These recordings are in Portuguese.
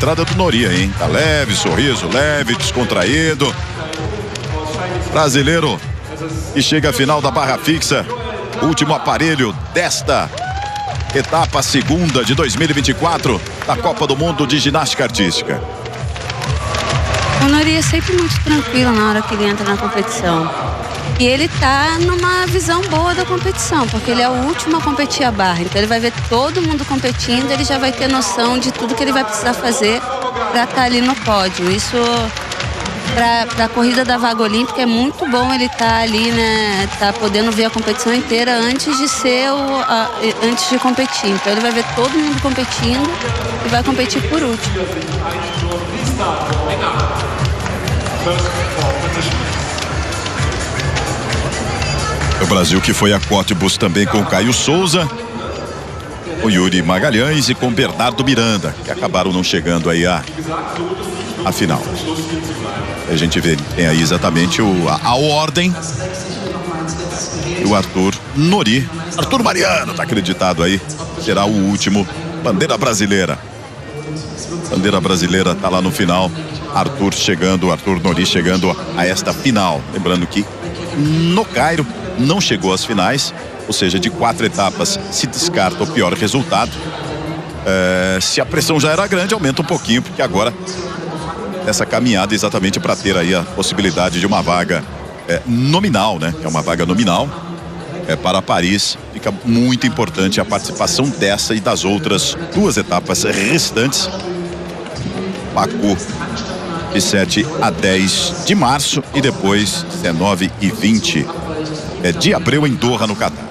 entrada do Nori, hein? Tá leve, sorriso leve, descontraído. Brasileiro que chega à final da barra fixa. Último aparelho desta etapa segunda de 2024 da Copa do Mundo de Ginástica Artística. O Nori é sempre muito tranquilo na hora que ele entra na competição. E ele tá numa visão boa da competição, porque ele é o último a competir a barra. Então ele vai ver todo mundo competindo, ele já vai ter noção de tudo que ele vai precisar fazer para estar ali no pódio. Isso, para a corrida da vaga olímpica, é muito bom ele estar ali, né? Tá podendo ver a competição inteira antes de antes de competir. Então ele vai ver todo mundo competindo e vai competir por último. O Brasil que foi a Cottbus também com o Caio Souza, o Yuri Magalhães e com Bernardo Miranda, que acabaram não chegando aí à final. A gente vê, tem aí exatamente a ordem. E o Arthur Nori, Arthur Mariano, tá acreditado aí, será o último. Bandeira brasileira. Bandeira brasileira tá lá no final. Arthur Nori chegando a esta final. Lembrando que no Cairo não chegou às finais, ou seja, de 4 etapas se descarta o pior resultado. Se a pressão já era grande, aumenta um pouquinho, porque agora essa caminhada exatamente para ter aí a possibilidade de uma vaga nominal, né? É uma vaga nominal para Paris. Fica muito importante a participação dessa e das outras 2 etapas restantes. Baku de 7 a 10 de março e depois 19 e 20 de abril em Doha, no Catar.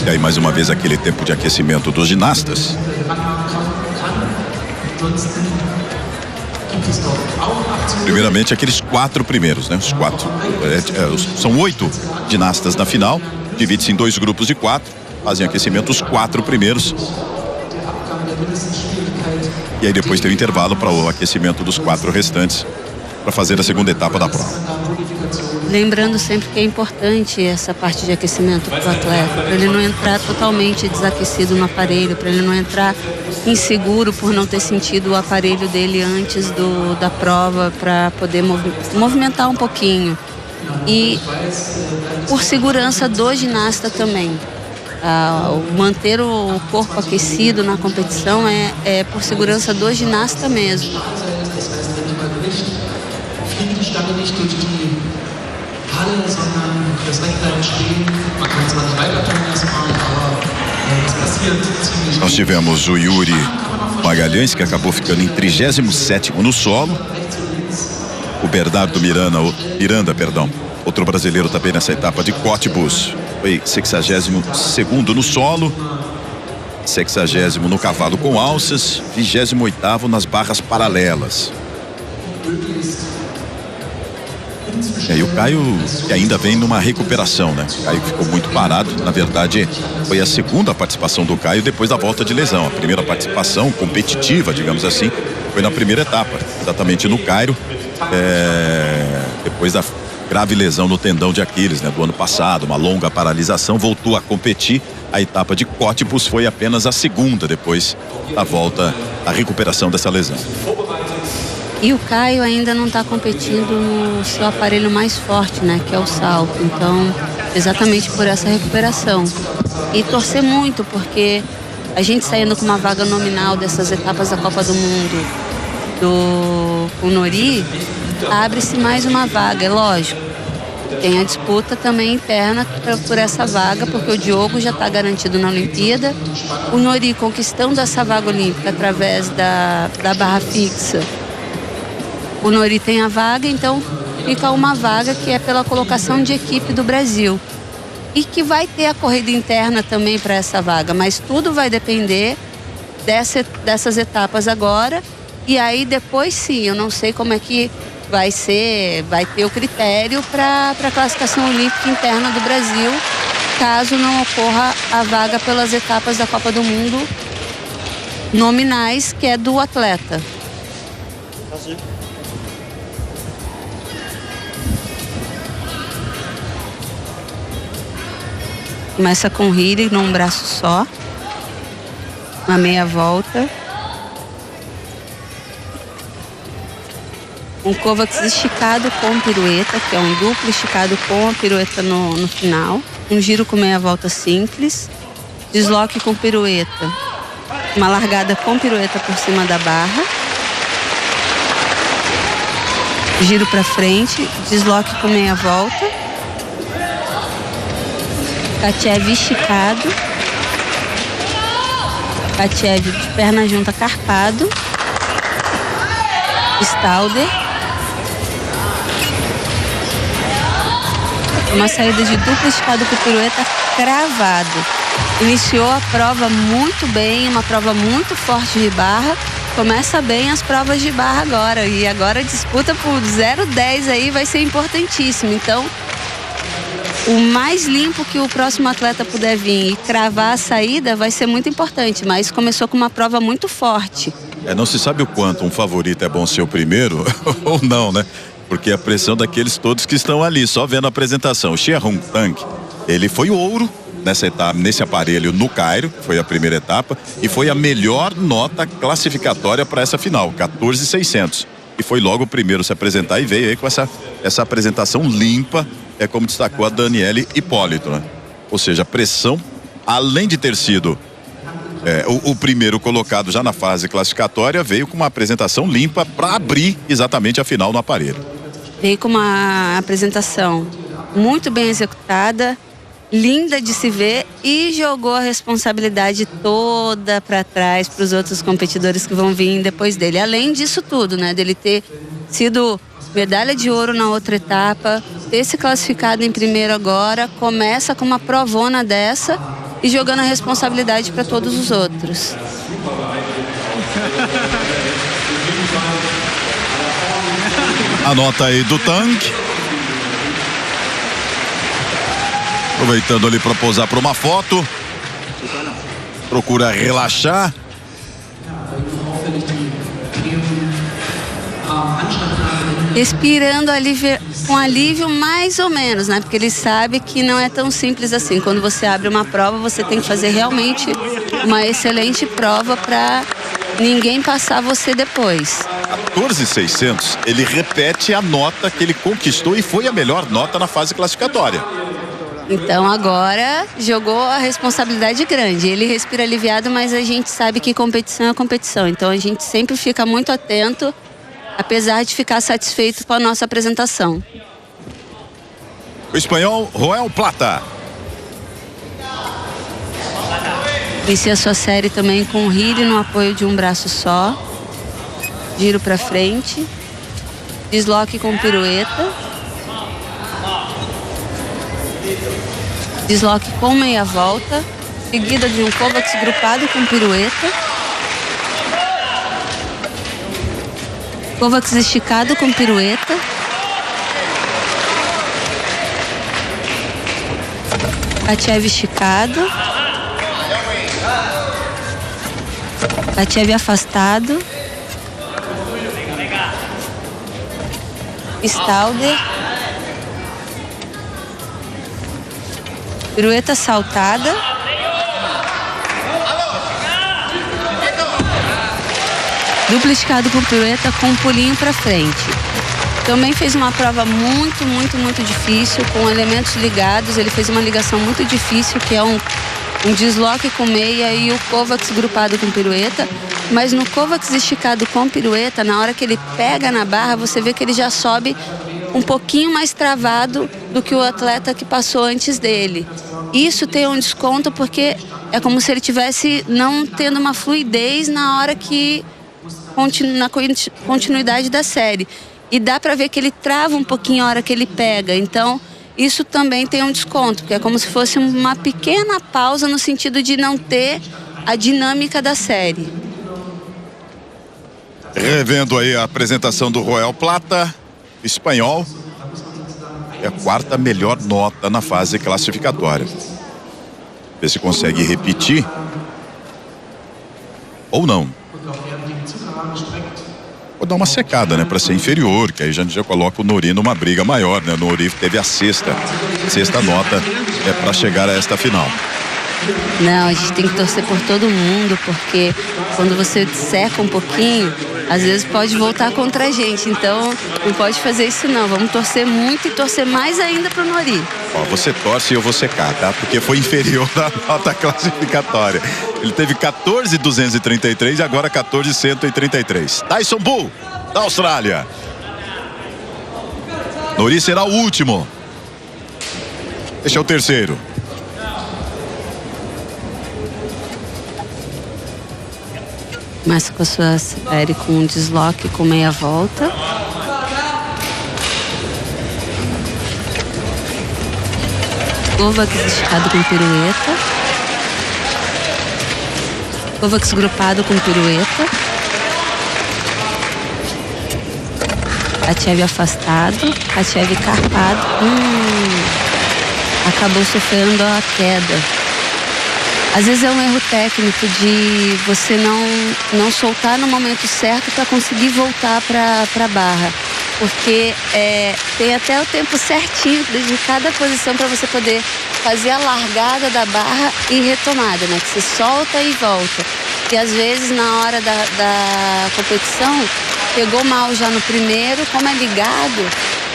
E aí mais uma vez aquele tempo de aquecimento dos ginastas. Primeiramente aqueles 4 primeiros, né? Os 4. São 8 ginastas na final. Divide-se em 2 grupos de 4. Fazem aquecimento os 4 primeiros. E aí depois tem o intervalo para o aquecimento dos 4 restantes, para fazer a segunda etapa da prova. Lembrando sempre que é importante essa parte de aquecimento para o atleta, para ele não entrar totalmente desaquecido no aparelho, para ele não entrar inseguro por não ter sentido o aparelho dele antes da prova, para poder movimentar um pouquinho. E por segurança do ginasta também. Manter o corpo aquecido na competição é por segurança do ginasta mesmo. Nós tivemos o Yuri Magalhães, que acabou ficando em 37º no solo. O Bernardo Miranda, outro brasileiro também nessa etapa de Cottbus, foi 62º no solo, 60º no cavalo com alças, 28º nas barras paralelas. E o Caio, que ainda vem numa recuperação, né? O Caio ficou muito parado. Na verdade, foi a segunda participação do Caio depois da volta de lesão. A primeira participação competitiva, digamos assim, foi na primeira etapa, exatamente no Cairo, depois da grave lesão no tendão de Aquiles, né, do ano passado, uma longa paralisação, voltou a competir. A etapa de Cottbus foi apenas a segunda depois da volta, a recuperação dessa lesão. E o Caio ainda não está competindo no seu aparelho mais forte, né, que é o salto. Então, exatamente por essa recuperação. E torcer muito, porque a gente saindo com uma vaga nominal dessas etapas da Copa do Mundo do Nori, abre-se mais uma vaga, é lógico. Tem a disputa também interna por essa vaga, porque o Diogo já está garantido na Olimpíada. O Nori conquistando essa vaga olímpica através da barra fixa. O Nori tem a vaga, então fica uma vaga que é pela colocação de equipe do Brasil. E que vai ter a corrida interna também para essa vaga, mas tudo vai depender dessas etapas agora. E aí depois sim, eu não sei como é que vai ter o critério para a classificação olímpica interna do Brasil, caso não ocorra a vaga pelas etapas da Copa do Mundo nominais, que é do atleta. Começa com healing num braço só. Uma meia volta. Um Kovacs esticado com pirueta, que é um duplo esticado com a pirueta no final. Um giro com meia volta simples. Desloque com pirueta. Uma largada com pirueta por cima da barra. Giro para frente. Desloque com meia volta. Katchev esticado. Katchev de perna junta carpado. Stalder. Uma saída de duplo esticado com pirueta cravado. Iniciou a prova muito bem, uma prova muito forte de barra. Começa bem as provas de barra agora. E agora a disputa por 0,10 aí vai ser importantíssima. Então, o mais limpo que o próximo atleta puder vir e cravar a saída vai ser muito importante. Mas começou com uma prova muito forte. Não se sabe o quanto um favorito é bom ser o primeiro ou não, né? Porque a pressão daqueles todos que estão ali, só vendo a apresentação. O Xie Hongtang, ele foi ouro nessa etapa, nesse aparelho no Cairo, que foi a primeira etapa, e foi a melhor nota classificatória para essa final, 14.600. E foi logo o primeiro a se apresentar e veio aí com essa apresentação limpa, como destacou a Daniele Hipólito, né? Ou seja, a pressão, além de ter sido o primeiro colocado já na fase classificatória, veio com uma apresentação limpa para abrir exatamente a final no aparelho. Veio com uma apresentação muito bem executada, linda de se ver, e jogou a responsabilidade toda para trás para os outros competidores que vão vir depois dele. Além disso tudo, né, dele ter sido medalha de ouro na outra etapa, ter se classificado em primeiro agora, começa com uma provona dessa e jogando a responsabilidade para todos os outros. A nota aí do Tang. Aproveitando ali para posar para uma foto. Procura relaxar. Respirando com alívio mais ou menos, né? Porque ele sabe que não é tão simples assim. Quando você abre uma prova, você tem que fazer realmente uma excelente prova para ninguém passar você depois. 14.600, ele repete a nota que ele conquistou e foi a melhor nota na fase classificatória. Então agora jogou a responsabilidade grande. Ele respira aliviado, mas a gente sabe que competição é competição. Então a gente sempre fica muito atento, apesar de ficar satisfeito com a nossa apresentação. O espanhol Roel Plata. Inicia a sua série também com o healing no apoio de um braço só. Giro para frente. Desloque com pirueta. Desloque com meia volta. Seguida de um Kovacs grupado com pirueta. Kovacs esticado com pirueta. Katchev esticado. Katchev afastado. Stalder. Pirueta saltada. Duplo esticado com pirueta com um pulinho para frente. Também fez uma prova muito difícil, com elementos ligados. Ele fez uma ligação muito difícil, que é um desloque com meia e o Kovacs grupado com pirueta. Mas no Kovacs esticado com pirueta, na hora que ele pega na barra, você vê que ele já sobe um pouquinho mais travado do que o atleta que passou antes dele. Isso tem um desconto porque é como se ele tivesse não tendo uma fluidez na hora que na continuidade da série. E dá para ver que ele trava um pouquinho a hora que ele pega. Então, isso também tem um desconto, porque é como se fosse uma pequena pausa no sentido de não ter a dinâmica da série. Revendo aí a apresentação do Roel Plata, espanhol. É a quarta melhor nota na fase classificatória. Vê se consegue repetir. Ou não. Vou dar uma secada, né, para ser inferior, que aí a gente já coloca o Nori numa briga maior, né? O Nori teve a sexta nota para chegar a esta final. Não, a gente tem que torcer por todo mundo, porque quando você seca um pouquinho, às vezes pode voltar contra a gente. Então, não pode fazer isso não. Vamos torcer muito e torcer mais ainda pro Nori. Ó, você torce e eu vou secar, tá? Porque foi inferior na nota classificatória. Ele teve 14.233 e agora 14.133. Tyson Bull, da Austrália. Nori será o último. Este é o terceiro. Começa com a sua série com um desloque com meia volta. Kovacs esticado com pirueta. Kovacs grupado com pirueta. Achev afastado. Achev carpado. Acabou sofrendo a queda. Às vezes é um erro técnico de você não soltar no momento certo para conseguir voltar para a barra. Porque tem até o tempo certinho de cada posição para você poder fazer a largada da barra e retomada, né? Que você solta e volta. E às vezes na hora da competição, pegou mal já no primeiro, como é ligado,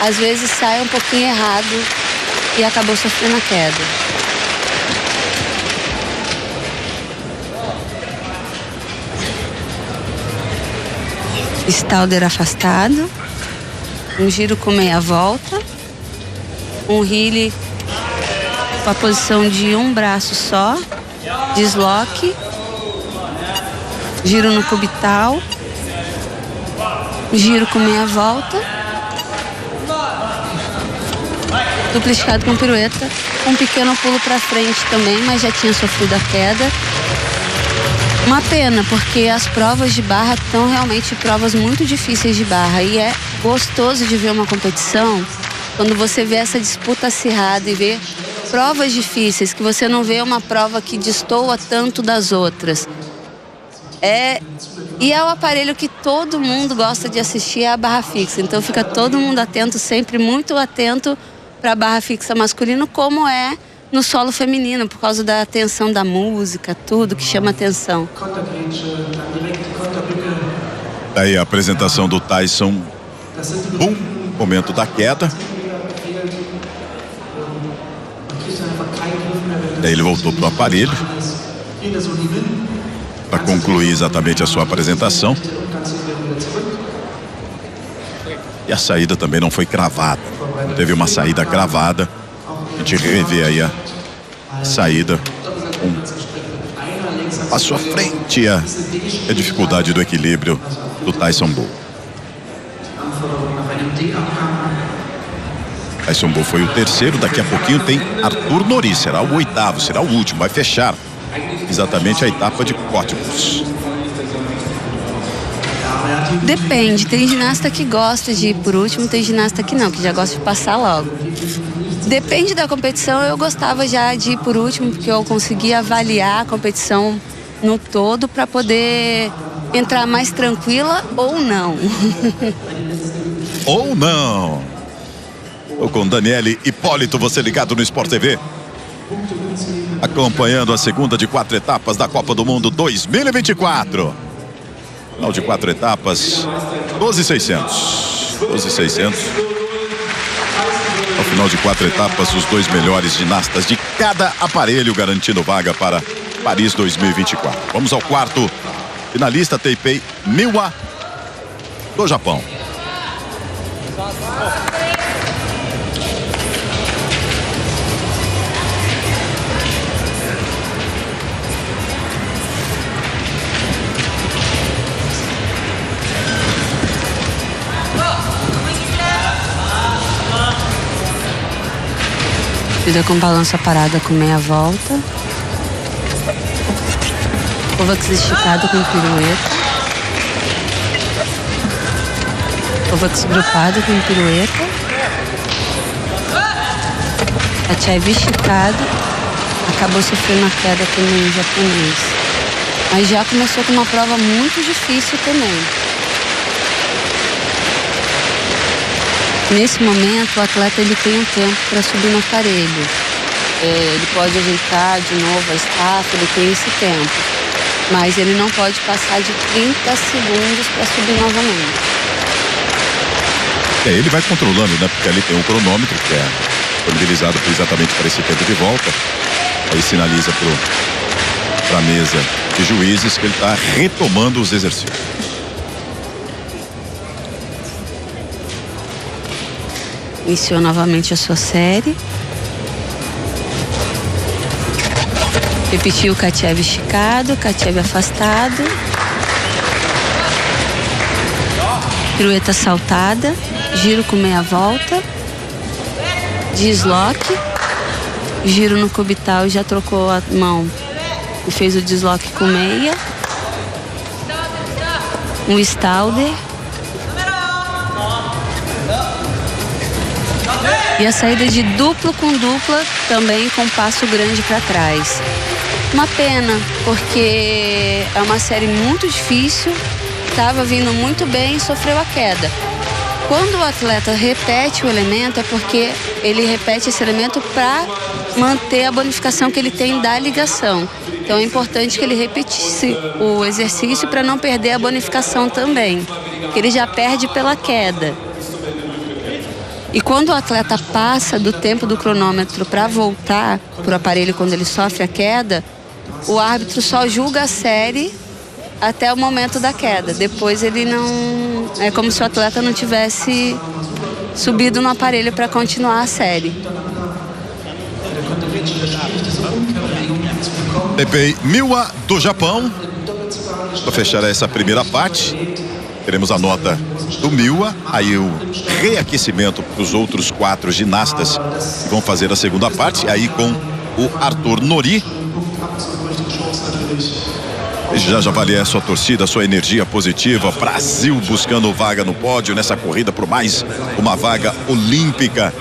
às vezes sai um pouquinho errado e acabou sofrendo a queda. Stalder afastado, um giro com meia volta, um Healy com a posição de um braço só, desloque, giro no cubital, giro com meia volta, duplo esticado com pirueta, um pequeno pulo para frente também, mas já tinha sofrido a queda. Uma pena, porque as provas de barra estão realmente provas muito difíceis de barra. E é gostoso de ver uma competição quando você vê essa disputa acirrada e vê provas difíceis, que você não vê uma prova que destoa tanto das outras. E é o aparelho que todo mundo gosta de assistir, é a barra fixa. Então fica todo mundo atento, sempre muito atento para a barra fixa masculino, como é no solo feminino, por causa da atenção da música, tudo que chama atenção. Daí a apresentação do Tyson Bull, momento da queda. Daí ele voltou pro aparelho para concluir exatamente a sua apresentação. E a saída também não foi cravada. Não teve uma saída cravada. A gente revê aí a saída com a sua frente, a dificuldade do equilíbrio do Tyson Bull. Tyson Bull foi o terceiro, daqui a pouquinho tem Arthur Nori, será o oitavo, será o último, vai fechar exatamente a etapa de Cottbus. Depende, tem ginasta que gosta de ir por último, tem ginasta que não, que já gosta de passar logo. Depende da competição, eu gostava já de ir por último, porque eu conseguia avaliar a competição no todo para poder entrar mais tranquila ou não. Ou não. Estou com Daniele Hipólito, você ligado no Sport TV. Acompanhando a segunda de 4 etapas da Copa do Mundo 2024. Final de 4 etapas, 12.600. 12.600. Ao final de 4 etapas, os 2 melhores ginastas de cada aparelho garantindo vaga para Paris 2024. Vamos ao quarto finalista, Taipei Miwa, do Japão. Vida com balança parada com meia volta. Kovacs esticado com pirueta. Kovacs grupado com pirueta. Achev esticado. Acabou sofrendo a queda também japonês. Mas já começou com uma prova muito difícil também. Nesse momento, o atleta ele tem um tempo para subir no aparelho. Ele pode ajeitar de novo a estafa, ele tem esse tempo. Mas ele não pode passar de 30 segundos para subir novamente. Ele vai controlando, né? Porque ali tem um cronômetro que é disponibilizado exatamente para esse tempo de volta. Aí sinaliza para a mesa de juízes que ele está retomando os exercícios. Iniciou novamente a sua série. Repetiu o Katchev esticado, Katchev afastado. Pirueta saltada, giro com meia volta. Desloque. Giro no cubital e já trocou a mão. E fez o desloque com meia. Um Stalder. E a saída de duplo com dupla, também com passo grande para trás. Uma pena, porque é uma série muito difícil, estava vindo muito bem e sofreu a queda. Quando o atleta repete o elemento, é porque ele repete esse elemento para manter a bonificação que ele tem da ligação. Então é importante que ele repetisse o exercício para não perder a bonificação também, que ele já perde pela queda. E quando o atleta passa do tempo do cronômetro para voltar para o aparelho quando ele sofre a queda, o árbitro só julga a série até o momento da queda. Depois ele não... É como se o atleta não tivesse subido no aparelho para continuar a série. Teipei Miwa do Japão. Para fechar essa primeira parte, teremos a nota do Miwa, aí o reaquecimento para os outros 4 ginastas que vão fazer a segunda parte, aí com o Arthur Nori. Já avalia a sua torcida, a sua energia positiva. Brasil buscando vaga no pódio nessa corrida por mais uma vaga olímpica.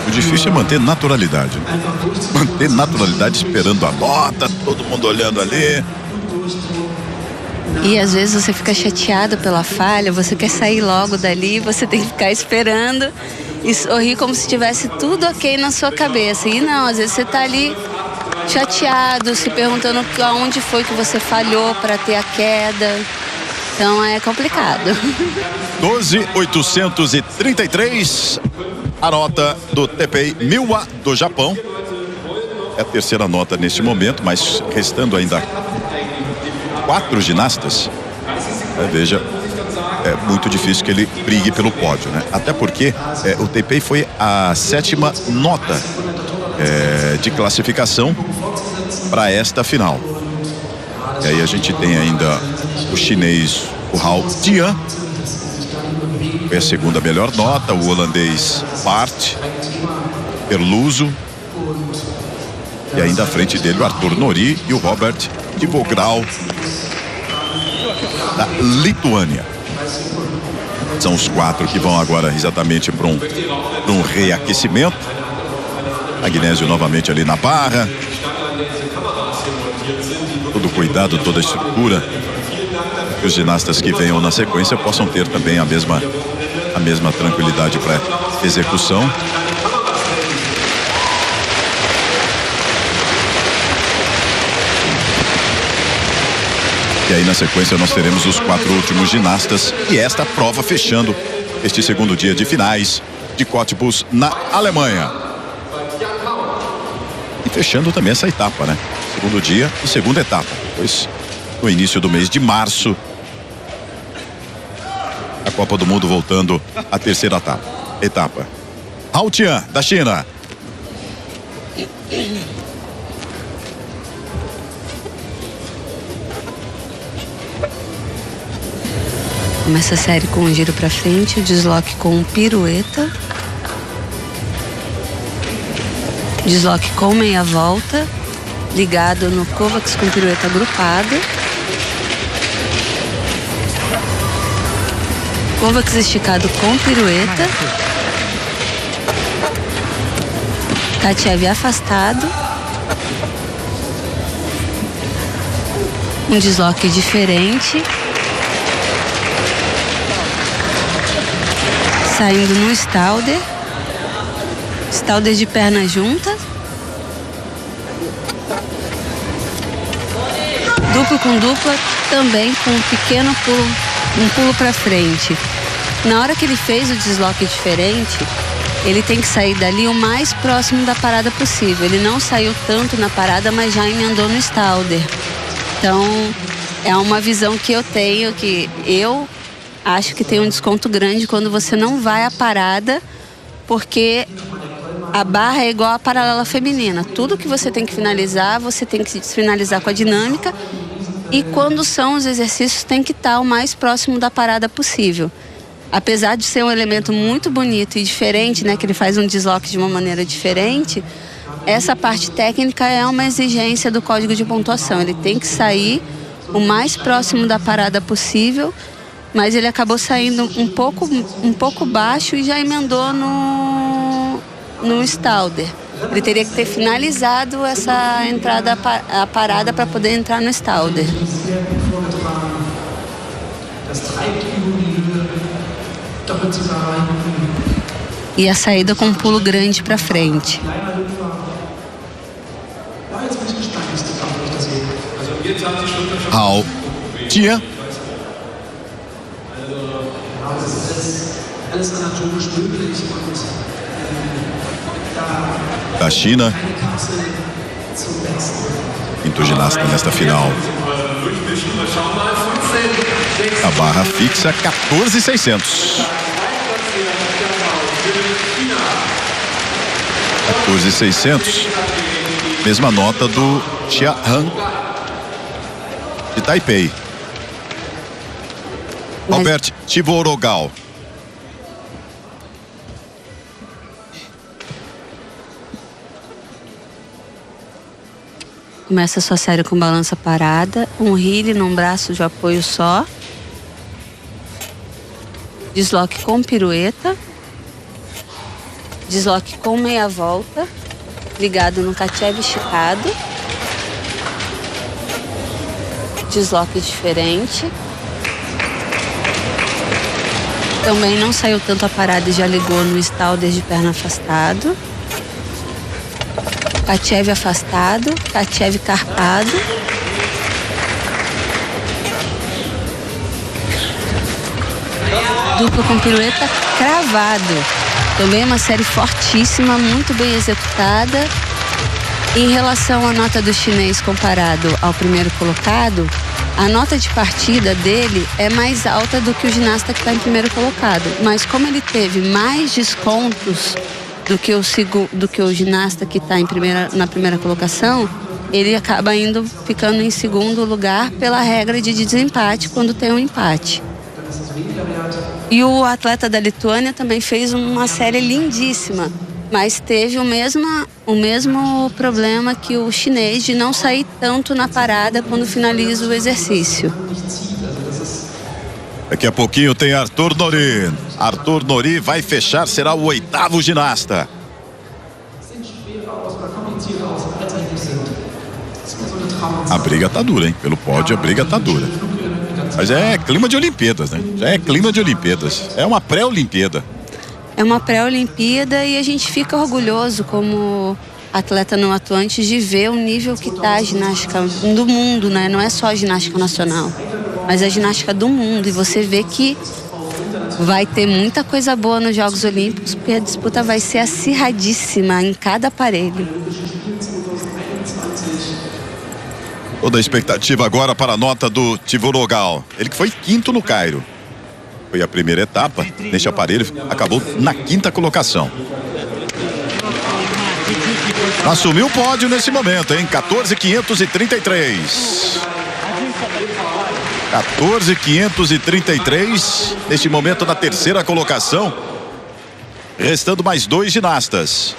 O difícil é manter naturalidade, né? Manter naturalidade esperando a nota, todo mundo olhando ali. E às vezes você fica chateado pela falha, você quer sair logo dali, você tem que ficar esperando e sorrir como se tivesse tudo ok na sua cabeça. E não, às vezes você tá ali chateado, se perguntando aonde foi que você falhou para ter a queda. Então é complicado. 12.833, a nota do Teipei Miwa do Japão. É a terceira nota neste momento, mas restando ainda 4 ginastas. Veja, é muito difícil que ele brigue pelo pódio, né? Até porque o Teipei foi a 7ª nota de classificação para esta final. E aí a gente tem ainda o chinês, o Hao Tian, foi a 2ª melhor nota, o holandês Bart Perluso, e ainda à frente dele o Arthur Nori e o Robert de Vogral da Lituânia. São os 4 que vão agora exatamente para um reaquecimento. Agnésio novamente ali na barra. Todo cuidado, toda a estrutura, que os ginastas que venham na sequência possam ter também a mesma tranquilidade para execução. E aí na sequência nós teremos os 4 últimos ginastas e esta prova fechando este segundo dia de finais de Cottbus na Alemanha. E fechando também essa etapa, né? Segundo dia e segunda etapa. Pois no início do mês de março, a Copa do Mundo voltando à terceira etapa. Hao Tian, da China. Começa a série com um giro para frente, o desloque com pirueta. Desloque com meia volta, ligado no Kovacs com pirueta agrupada. Kovacs esticado com pirueta. Katchev afastado. Um desloque diferente. Saindo no Stalder. Stalder de perna junta. Duplo com dupla, também com um pequeno pulo, um pulo para frente. Na hora que ele fez o desloque diferente, ele tem que sair dali o mais próximo da parada possível. Ele não saiu tanto na parada, mas já emendou no Stalder. Então, é uma visão que eu tenho, que eu acho que tem um desconto grande quando você não vai à parada, porque a barra é igual à paralela feminina. Tudo que você tem que finalizar, você tem que finalizar com a dinâmica. E quando são os exercícios, tem que estar o mais próximo da parada possível. Apesar de ser um elemento muito bonito e diferente, né, que ele faz um desloque de uma maneira diferente, essa parte técnica é uma exigência do código de pontuação. Ele tem que sair o mais próximo da parada possível, mas ele acabou saindo um pouco baixo e já emendou no Stalder. Ele teria que ter finalizado essa entrada, a parada, para poder entrar no Stalder. E a saída com um pulo grande para frente. Ao Tia. Da China. Quinto ginasta nesta final. A barra fixa 14.600. 14.600. Mesma nota do Xia Han de Taipei. Albert Tivorogal. Começa a sua série com balança parada, um heel num braço de apoio só. Desloque com pirueta. Desloque com meia volta, ligado no Kachev esticado. Desloque diferente. Também não saiu tanto a parada e já ligou no Stalder de perna afastado. Kachev afastado, Kachev carpado. Duplo com pirueta cravado. Também uma série fortíssima, muito bem executada. Em relação à nota do chinês comparado ao primeiro colocado, a nota de partida dele é mais alta do que o ginasta que está em primeiro colocado. Mas como ele teve mais descontos do que o ginasta que está na primeira colocação, ele acaba ficando em segundo lugar pela regra de desempate quando tem um empate. E o atleta da Lituânia também fez uma série lindíssima, mas teve o mesmo problema que o chinês de não sair tanto na parada quando finaliza o exercício. Daqui a pouquinho tem Arthur Nori. Arthur Nori vai fechar, será o 8º ginasta. A briga tá dura, hein? Pelo pódio, a briga tá dura. Mas é clima de Olimpíadas, né? Já é clima de Olimpíadas. É uma pré-Olimpíada. É uma pré-Olimpíada e a gente fica orgulhoso como atleta não atuante de ver o nível que tá a ginástica do mundo, né? Não é só a ginástica nacional, mas a ginástica do mundo. E você vê que vai ter muita coisa boa nos Jogos Olímpicos, porque a disputa vai ser acirradíssima em cada aparelho. Toda a expectativa agora para a nota do Tivorogal. Ele que foi quinto no Cairo. Foi a primeira etapa. Neste aparelho, acabou na 5ª colocação. Assumiu o pódio nesse momento, hein? 14.533. 14.533. Neste momento, na 3ª colocação. Restando mais 2 ginastas.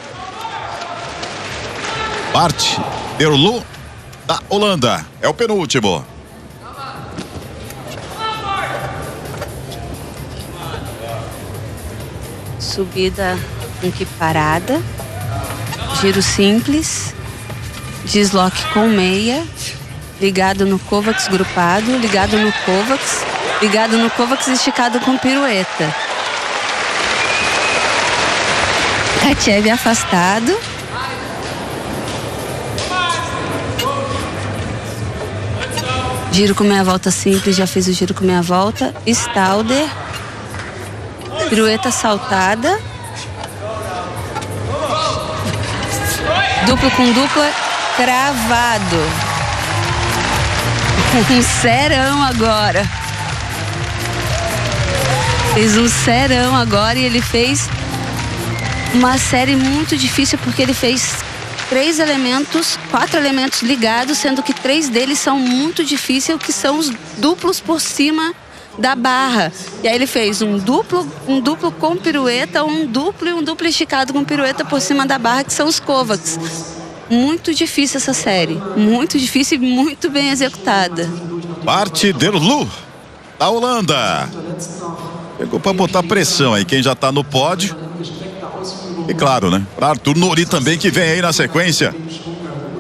Bart Derlo, da Holanda, é o penúltimo. Subida em que parada, giro simples, desloque com meia, ligado no Kovacs grupado, ligado no Kovacs esticado com pirueta. Katchev afastado. Giro com meia volta simples, já fiz o giro com meia volta. Stalder. Pirueta saltada. Duplo com dupla, cravado. Um serão agora. Fez um serão agora e ele fez uma série muito difícil porque ele fez 4 elementos ligados, sendo que 3 deles são muito difíceis, que são os duplos por cima da barra. E aí ele fez um duplo com pirueta, um duplo esticado com pirueta por cima da barra, que são os Kovacs. Muito difícil essa série, muito difícil e muito bem executada. Bart Derlu, da Holanda. Pegou para botar pressão aí, quem já tá no pódio. E claro, né, para Arthur Nori também, que vem aí na sequência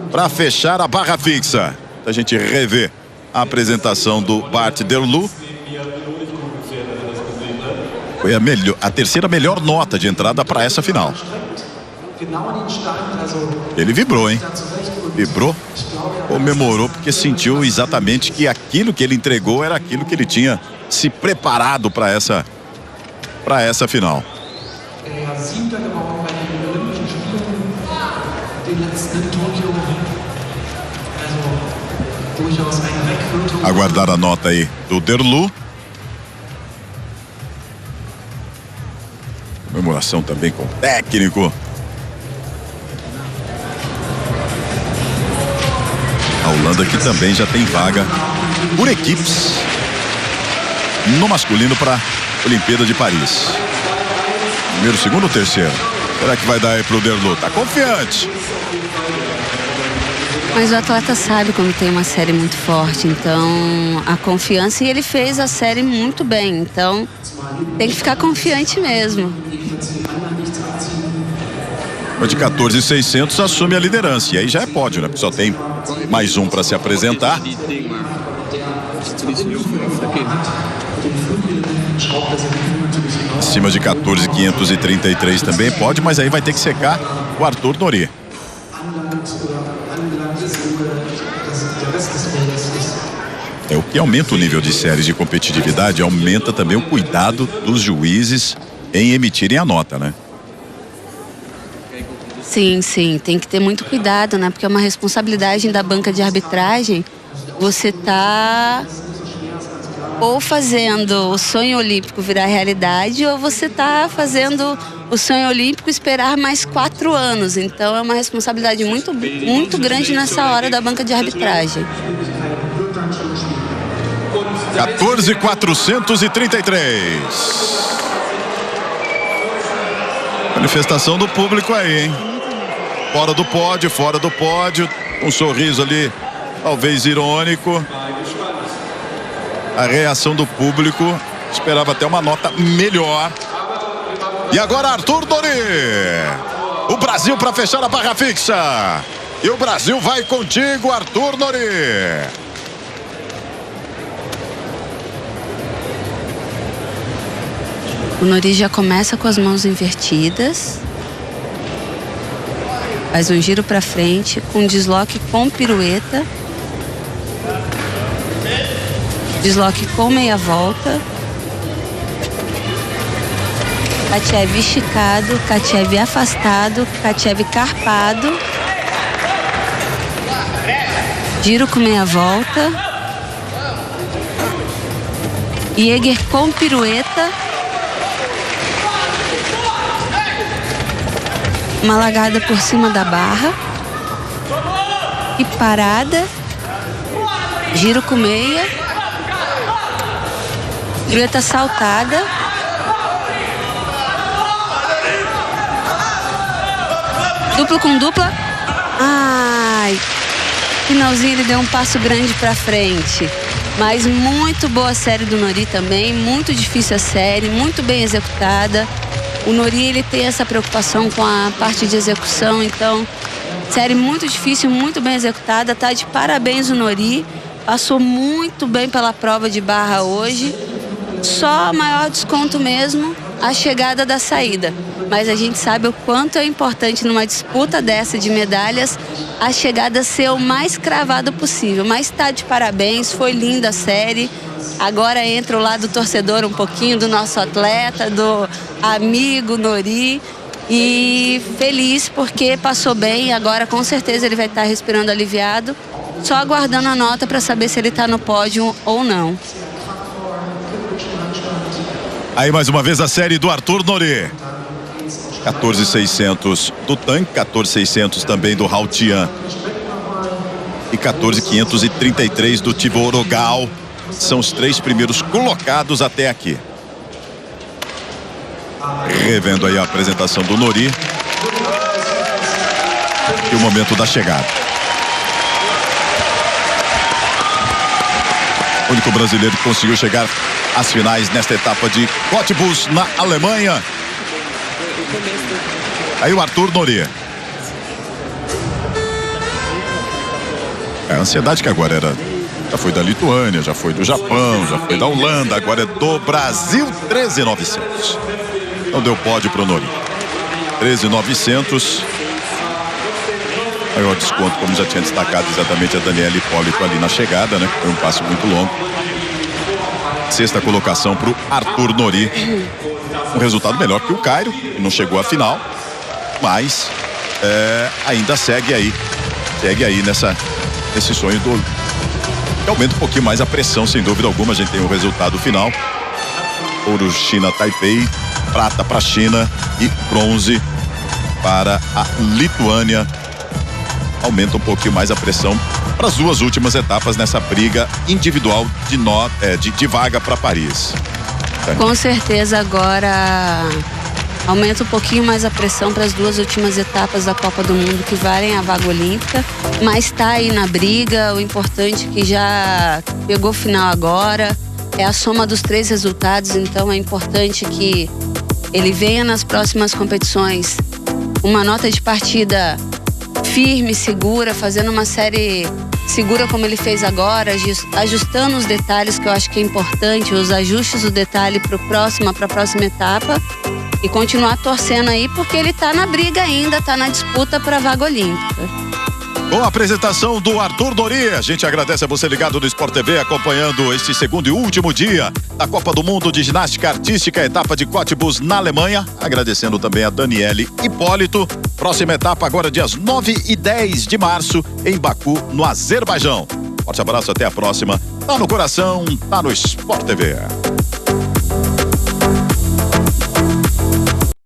para fechar a barra fixa. A gente rever a apresentação do Bart Derlu. Foi a terceira melhor nota de entrada para essa final. Ele vibrou, hein? Vibrou, comemorou, porque sentiu exatamente que aquilo que ele entregou era aquilo que ele tinha se preparado para essa final. Aguardar a nota aí do Derlu. Comemoração também com o técnico. A Holanda que também já tem vaga por equipes no masculino para a Olimpíada de Paris. Primeiro, segundo ou terceiro? Será que vai dar aí pro Derlu? Tá confiante. Mas o atleta sabe quando tem uma série muito forte, então a confiança, e ele fez a série muito bem, então tem que ficar confiante mesmo. O de 14.600 assume a liderança, e aí já é pódio, né? Porque só tem mais um para se apresentar. Acima de 14.533 também pode, mas aí vai ter que secar o Arthur Nori. É o que aumenta o nível de séries de competitividade, aumenta também o cuidado dos juízes em emitirem a nota, né? Sim, tem que ter muito cuidado, né? Porque é uma responsabilidade da banca de arbitragem. Você tá ou fazendo o sonho olímpico virar realidade, ou você tá fazendo o sonho olímpico esperar mais 4 anos. Então é uma responsabilidade muito grande nessa hora da banca de arbitragem. 14.433. Manifestação do público aí, hein? Fora do pódio, um sorriso ali, talvez irônico. A reação do público, esperava até uma nota melhor. E agora Arthur Nori. O Brasil para fechar a barra fixa. E o Brasil vai contigo, Arthur Nori. O Nori já começa com as mãos invertidas. Faz um giro para frente, com desloque com pirueta. Desloque com meia volta. Katchev esticado, Katchev afastado, Katchev carpado. Giro com meia volta. Jäger com pirueta. Uma largada por cima da barra. E parada. Giro com meia. Pirueta saltada. Duplo com dupla. Ai. Finalzinho ele deu um passo grande pra frente. Mas muito boa a série do Nori também. Muito difícil a série. Muito bem executada. O Nori, ele tem essa preocupação com a parte de execução, então Série muito difícil, muito bem executada, tá de parabéns o Nori. Passou muito bem pela prova de barra hoje. Só maior desconto mesmo a chegada da saída. Mas a gente sabe o quanto é importante numa disputa dessa de medalhas a chegada ser o mais cravado possível. Mas tá de parabéns, foi linda a série. Agora entra o lado do torcedor um pouquinho, do nosso atleta, do amigo Nori. E feliz porque passou bem, agora com certeza ele vai estar respirando aliviado. Só aguardando a nota para saber se ele está no pódio ou não. Aí mais uma vez a série do Arthur Nori. 14.600 do Tan, 14.600 também do Hautian. E 14.533 do Tiborogal. São os 3 primeiros colocados até aqui. Revendo aí a apresentação do Nori. E o momento da chegada. O único brasileiro que conseguiu chegar às finais nesta etapa de Cottbus, na Alemanha. Aí o Arthur Nori. A ansiedade que agora era... Já foi da Lituânia, já foi do Japão, já foi da Holanda, agora é do Brasil. 13.900. Não deu pódio pro Nori. 13.900. Maior desconto, como já tinha destacado exatamente a Daniela Hipólito ali na chegada, né? Foi um passo muito longo. 6ª colocação pro Arthur Nori. Um resultado melhor que o Cairo, que não chegou à final, mas ainda segue aí nesse sonho do... que aumenta um pouquinho mais a pressão, sem dúvida alguma. A gente tem o resultado final. Ouro China Taipei, prata para a China e bronze para a Lituânia. Aumenta um pouquinho mais a pressão para as 2 últimas etapas nessa briga individual de vaga para Paris. Com certeza agora aumenta um pouquinho mais a pressão para as 2 últimas etapas da Copa do Mundo, que valem a vaga olímpica, mas está aí na briga. O importante é que já pegou final agora, é a soma dos 3 resultados, então é importante que ele venha nas próximas competições uma nota de partida firme, segura, fazendo uma série segura como ele fez agora, ajustando os detalhes, que eu acho que é importante, os ajustes do detalhe para a próxima etapa, e continuar torcendo aí, porque ele tá na briga ainda, tá na disputa para a vaga olímpica. Com a apresentação do Arthur Nori, a gente agradece a você ligado no Sport TV, acompanhando este segundo e último dia da Copa do Mundo de Ginástica Artística, etapa de Cottbus na Alemanha. Agradecendo também a Daniela Hipólito. Próxima etapa agora dias 9 e 10 de março em Baku, no Azerbaijão. Forte abraço, até a próxima. Tá no coração, tá no Sport TV.